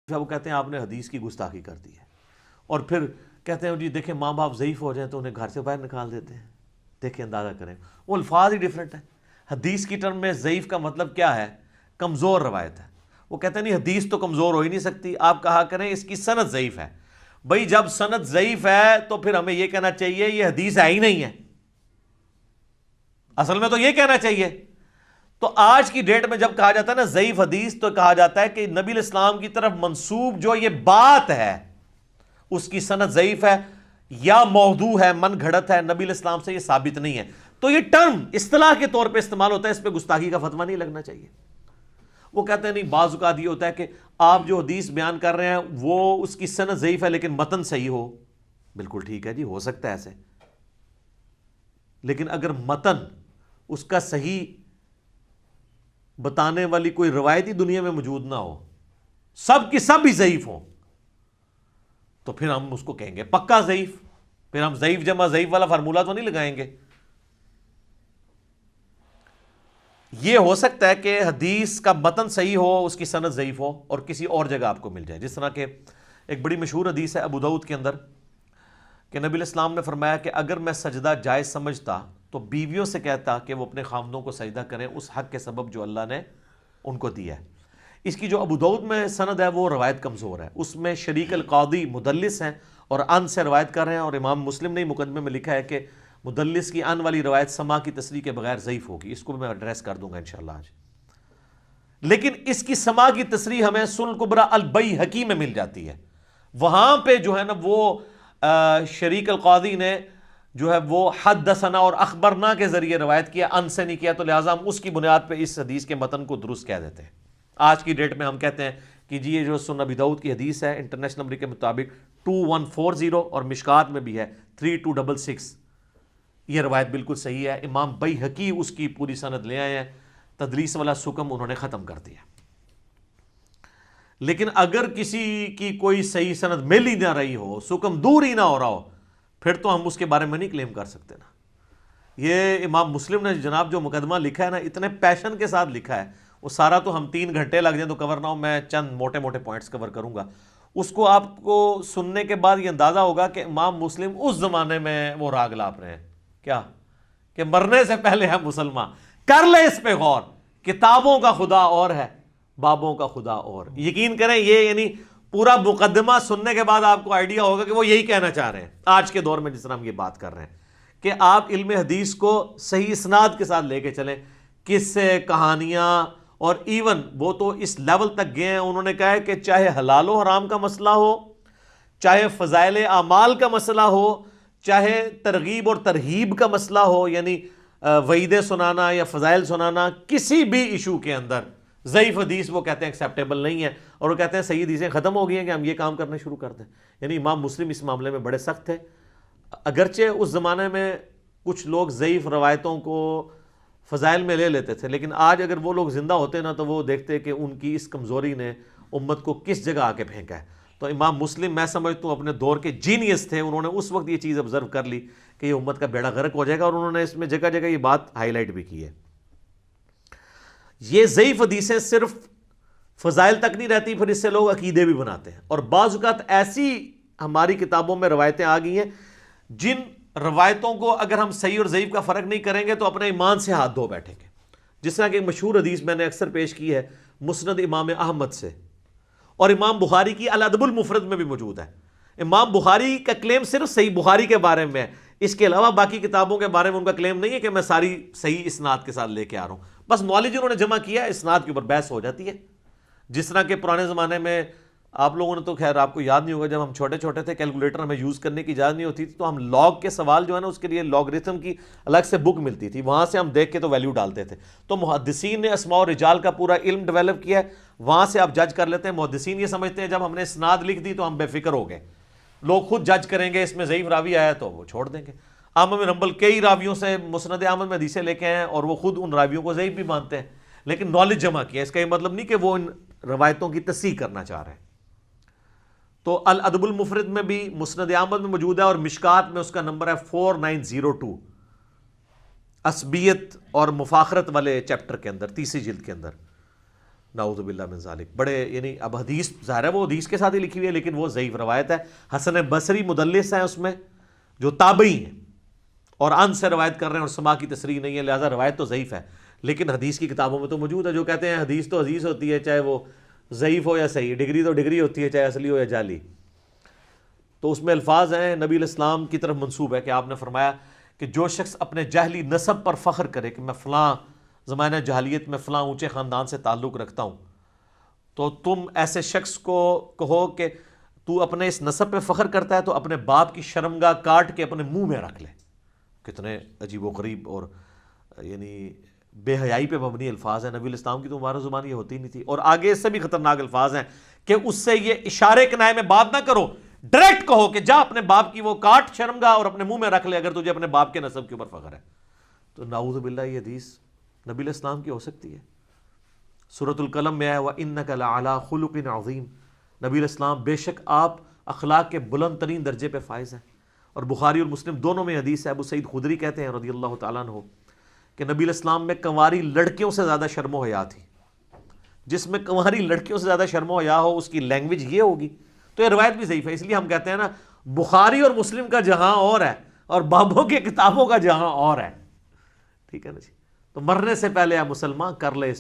وہ کہتے ہیں آپ نے حدیث کی گستاخی کر دی ہے، اور پھر کہتے ہیں جی دیکھیں ماں باپ ضعیف ہو جائیں تو انہیں گھر سے باہر نکال دیتے ہیں. دیکھیں اندازہ کریں، وہ الفاظ ہی ڈیفرنٹ ہیں. حدیث کی ٹرم میں ضعیف کا مطلب کیا ہے؟ کمزور روایت ہے. وہ کہتے ہیں نہیں حدیث تو کمزور ہو ہی نہیں سکتی، آپ کہا کریں اس کی سند ضعیف ہے. بھائی جب سند ضعیف ہے تو پھر ہمیں یہ کہنا چاہیے یہ حدیث ہے ہی نہیں ہے. اصل میں تو یہ کہنا چاہیے. تو آج کی ڈیٹ میں جب کہا جاتا ہے نا ضعیف حدیث، تو کہا جاتا ہے کہ نبی الاسلام کی طرف منسوب جو یہ بات ہے اس کی سند ضعیف ہے یا موضوع ہے، من گھڑت ہے، نبی الاسلام سے یہ ثابت نہیں ہے. تو یہ ٹرم اصطلاح کے طور پہ استعمال ہوتا ہے، اس پہ گستاخی کا فتویٰ نہیں لگنا چاہیے. وہ کہتے ہیں نہیں، بعض اوقات یہ ہوتا ہے کہ آپ جو حدیث بیان کر رہے ہیں وہ اس کی سند ضعیف ہے لیکن متن صحیح ہو. بالکل ٹھیک ہے جی، ہو سکتا ہے ایسے، لیکن اگر متن اس کا صحیح بتانے والی کوئی روایتی دنیا میں موجود نہ ہو، سب کی سب بھی ضعیف ہوں، تو پھر ہم اس کو کہیں گے پکا ضعیف. پھر ہم ضعیف جمع ضعیف والا فارمولہ تو نہیں لگائیں گے. یہ ہو سکتا ہے کہ حدیث کا متن صحیح ہو، اس کی سند ضعیف ہو اور کسی اور جگہ آپ کو مل جائے. جس طرح کہ ایک بڑی مشہور حدیث ہے ابو داؤد کے اندر کہ نبی الاسلام نے فرمایا کہ اگر میں سجدہ جائز سمجھتا تو بیویوں سے کہتا کہ وہ اپنے خامدوں کو سجدہ کریں اس حق کے سبب جو اللہ نے ان کو دیا ہے. اس کی جو ابو داؤد میں سند ہے وہ روایت کمزور ہے. اس میں شریک القاضی مدلس ہیں اور ان سے روایت کر رہے ہیں، اور امام مسلم نے مقدمے میں لکھا ہے کہ مدلس کی ان والی روایت سما کی تصریح کے بغیر ضعیف ہوگی. اس کو میں ایڈریس کر دوں گا انشاءاللہ آج. لیکن اس کی سما کی تصریح ہمیں سنن کبریٰ البیہقی میں مل جاتی ہے. وہاں پہ جو ہے نا وہ شریک القاضی نے جو ہے وہ حدثنا اور اخبرنا کے ذریعے روایت کیا، ان سے نہیں کیا، تو لہٰذا ہم اس کی بنیاد پہ اس حدیث کے متن کو درست کہہ دیتے ہیں. آج کی ڈیٹ میں ہم کہتے ہیں کہ جی یہ جو سنن ابی داؤد کی حدیث ہے انٹرنیشنل نمبر کے مطابق 2140 اور مشکات میں بھی ہے 3266، یہ روایت بالکل صحیح ہے. امام بیہقی اس کی پوری سند لے آئے ہیں. تدلیس والا سکم انہوں نے ختم کر دیا. لیکن اگر کسی کی کوئی صحیح سند مل ہی نہ رہی ہو، سکم دور ہی نہ ہو رہا ہو، پھر تو ہم اس کے بارے میں نہیں کلیم کر سکتے نا. یہ امام مسلم نے جناب جو مقدمہ لکھا ہے نا، اتنے پیشن کے ساتھ لکھا ہے، وہ سارا تو ہم 3 گھنٹے لگ جائیں تو کور نہ ہو. میں چند موٹے موٹے پوائنٹس کور کروں گا. اس کو آپ کو سننے کے بعد یہ اندازہ ہوگا کہ امام مسلم اس زمانے میں وہ راگ لاپ رہے ہیں کیا کہ مرنے سے پہلے ہے مسلمان. کر لے اس پہ غور. کتابوں کا خدا اور ہے، بابوں کا خدا اور. یقین کریں یہ یعنی پورا مقدمہ سننے کے بعد آپ کو آئیڈیا ہوگا کہ وہ یہی کہنا چاہ رہے ہیں آج کے دور میں جس طرح ہم یہ بات کر رہے ہیں کہ آپ علم حدیث کو صحیح اسناد کے ساتھ لے کے چلیں. قصے، کہانیاں، اور ایون وہ تو اس لیول تک گئے ہیں، انہوں نے کہا ہے کہ چاہے حلال و حرام کا مسئلہ ہو، چاہے فضائل اعمال کا مسئلہ ہو، چاہے ترغیب اور ترہیب کا مسئلہ ہو، یعنی وعیدیں سنانا یا فضائل سنانا، کسی بھی ایشو کے اندر ضعیف حدیث وہ کہتے ہیں ایکسیپٹیبل نہیں ہے. اور وہ کہتے ہیں صحیح حدیثیں ختم ہو گئی ہیں کہ ہم یہ کام کرنے شروع کر دیں. یعنی امام مسلم اس معاملے میں بڑے سخت تھے. اگرچہ اس زمانے میں کچھ لوگ ضعیف روایتوں کو فضائل میں لے لیتے تھے، لیکن آج اگر وہ لوگ زندہ ہوتے نا تو وہ دیکھتے کہ ان کی اس کمزوری نے امت کو کس جگہ آ کے پھینکا ہے. تو امام مسلم میں سمجھتا ہوں اپنے دور کے جینیس تھے. انہوں نے اس وقت یہ چیز آبزرو کر لی کہ یہ امت کا بیڑا غرق ہو جائے گا، اور انہوں نے اس میں جگہ جگہ یہ بات ہائی لائٹ بھی کی ہے. یہ ضعیف حدیثیں صرف فضائل تک نہیں رہتی، پھر اس سے لوگ عقیدے بھی بناتے ہیں. اور بعض اوقات ایسی ہماری کتابوں میں روایتیں آ گئی ہیں جن روایتوں کو اگر ہم صحیح اور ضعیف کا فرق نہیں کریں گے تو اپنے ایمان سے ہاتھ دھو بیٹھیں گے. جس طرح کہ ایک مشہور حدیث میں نے اکثر پیش کی ہے مسند امام احمد سے، اور امام بخاری کی الادب المفرد میں بھی موجود ہے. امام بخاری کا کلیم صرف صحیح بخاری کے بارے میں ہے، اس کے علاوہ باقی کتابوں کے بارے میں ان کا کلیم نہیں ہے کہ میں ساری صحیح اسناد کے ساتھ لے کے آ رہا ہوں. بس نالج انہوں نے جمع کیا ہے، اسناد کے اوپر بحث ہو جاتی ہے. جس طرح کہ پرانے زمانے میں آپ لوگوں نے تو خیر آپ کو یاد نہیں ہوگا، جب ہم چھوٹے چھوٹے تھے کیلکولیٹر ہمیں یوز کرنے کی اجازت نہیں ہوتی تھی، تو ہم لاگ کے سوال جو ہے نا اس کے لیے لاگرتھم کی الگ سے بک ملتی تھی، وہاں سے ہم دیکھ کے تو ویلیو ڈالتے تھے. تو محدثین نے اسماء و رجال کا پورا علم ڈیولپ کیا ہے، وہاں سے آپ جج کر لیتے ہیں. محدثین یہ سمجھتے ہیں جب ہم نے اسناد لکھ دی تو ہم بے فکر ہو گئے، لوگ خود جج کریں گے، اس میں ضعیف راوی آیا تو وہ چھوڑ دیں گے. احمد بن حنبل کئی راویوں سے مسند احمد میں حدیثیں لے کے ہیں اور وہ خود ان راویوں کو ضعیف بھی مانتے ہیں، لیکن نالج جمع کیا. اس کا یہ مطلب نہیں کہ وہ ان روایتوں کی تصحیح کرنا چاہ رہے ہیں. تو الادب المفرد میں بھی مسند احمد میں موجود ہے، اور مشکات میں اس کا نمبر ہے 4902 عصبیت اور مفاخرت والے چیپٹر کے اندر، تیسری جلد کے اندر. نعوذ باللہ من ذالک. بڑے یعنی اب حدیث ظاہر ہے وہ حدیث کے ساتھ ہی لکھی ہوئی ہے لیکن وہ ضعیف روایت ہے. حسن بصری مدلس ہیں اس میں جو تابعی ہیں اور ان سے روایت کر رہے ہیں اور سما کی تصریح نہیں ہے، لہذا روایت تو ضعیف ہے لیکن حدیث کی کتابوں میں تو موجود ہے. جو کہتے ہیں حدیث تو حدیث ہوتی ہے چاہے وہ ضعیف ہو یا صحیح، ڈگری تو ڈگری ہوتی ہے چاہے اصلی ہو یا جعلی. تو اس میں الفاظ ہیں نبی علیہ السلام کی طرف منسوب ہے کہ آپ نے فرمایا کہ جو شخص اپنے جاہلی نسب پر فخر کرے کہ میں فلاں زمانہ جاہلیت میں فلاں اونچے خاندان سے تعلق رکھتا ہوں، تو تم ایسے شخص کو کہو کہ تو اپنے اس نسب پہ فخر کرتا ہے تو اپنے باپ کی شرمگاہ کاٹ کے اپنے منہ میں رکھ لے. کتنے عجیب و غریب اور یعنی بے حیائی پہ مبنی الفاظ ہیں. نبی الاسلام کی تو مبارک زبان یہ ہوتی نہیں تھی. اور آگے اس سے بھی خطرناک الفاظ ہیں کہ اس سے یہ اشارے کنائے میں بات نہ کرو، ڈائریکٹ کہو کہ جا اپنے باپ کی وہ کاٹ شرمگاہ اور اپنے منہ میں رکھ لے اگر تجھے اپنے باپ کے نسب کے اوپر فخر ہے. تو نعوذ باللہ یہ حدیث نبی علیہ السلام کی ہو سکتی ہے؟ سورۃ القلم میں آیا وَإِنَّكَ لَعَلَىٰ خُلُقٍ عَظِيمٍ. نبی علیہ السلام بے شک آپ اخلاق کے بلند ترین درجے پہ فائز ہیں. اور بخاری اور مسلم دونوں میں حدیث ہے، ابو سعید خدری کہتے ہیں رضی اللہ تعالیٰ عنہ کہ نبی علیہ السلام میں کنواری لڑکیوں سے زیادہ شرم و حیا تھی. جس میں کنواری لڑکیوں سے زیادہ شرم و حیا ہو اس کی لینگویج یہ ہوگی. تو یہ روایت بھی ضعیف ہے. اس لیے ہم کہتے ہیں نا بخاری اور مسلم کا جہاں اور ہے اور بابوں کے کتابوں کا جہاں اور ہے. ٹھیک ہے نا جی. تو مرنے سے پہلے آپ مسلمان کر لے اس